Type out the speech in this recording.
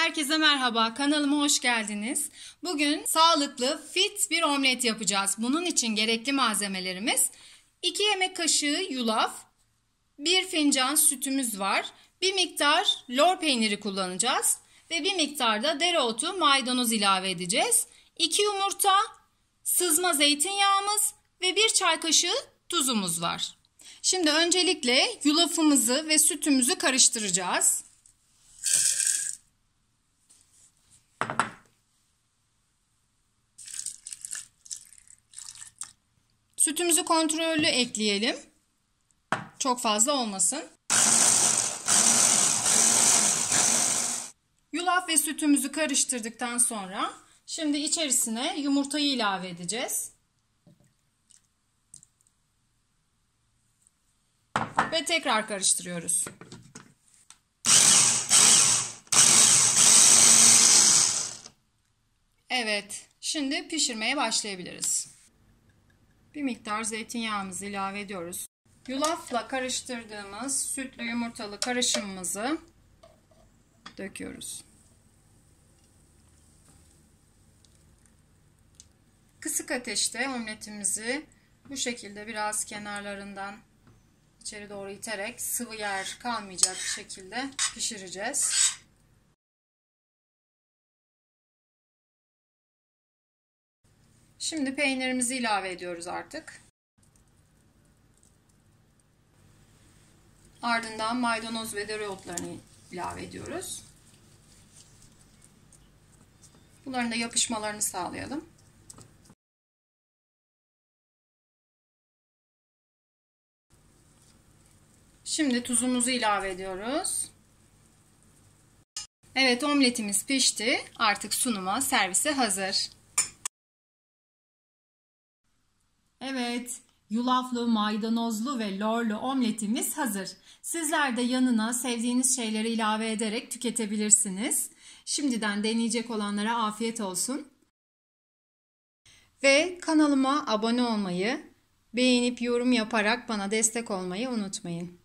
Herkese merhaba, kanalıma hoş geldiniz. Bugün sağlıklı, fit bir omlet yapacağız. Bunun için gerekli malzemelerimiz 2 yemek kaşığı yulaf, 1 fincan sütümüz var, bir miktar lor peyniri kullanacağız ve bir miktar da dereotu, maydanoz ilave edeceğiz. 2 yumurta, sızma zeytinyağımız ve 1 çay kaşığı tuzumuz var. Şimdi öncelikle yulafımızı ve sütümüzü karıştıracağız. Sütümüzü kontrollü ekleyelim. Çok fazla olmasın. Yulaf ve sütümüzü karıştırdıktan sonra şimdi içerisine yumurtayı ilave edeceğiz. Ve tekrar karıştırıyoruz. Evet, şimdi pişirmeye başlayabiliriz. Bir miktar zeytinyağımızı ilave ediyoruz. Yulafla karıştırdığımız sütlü yumurtalı karışımımızı döküyoruz. Kısık ateşte omletimizi bu şekilde biraz kenarlarından içeri doğru iterek sıvı yer kalmayacak şekilde pişireceğiz. Şimdi peynirimizi ilave ediyoruz artık. Ardından maydanoz ve dereotlarını ilave ediyoruz. Bunların da yapışmalarını sağlayalım. Şimdi tuzumuzu ilave ediyoruz. Evet, omletimiz pişti. Artık sunuma, servise hazır. Evet, yulaflı, maydanozlu ve lorlu omletimiz hazır. Sizler de yanına sevdiğiniz şeyleri ilave ederek tüketebilirsiniz. Şimdiden deneyecek olanlara afiyet olsun. Ve kanalıma abone olmayı, beğenip yorum yaparak bana destek olmayı unutmayın.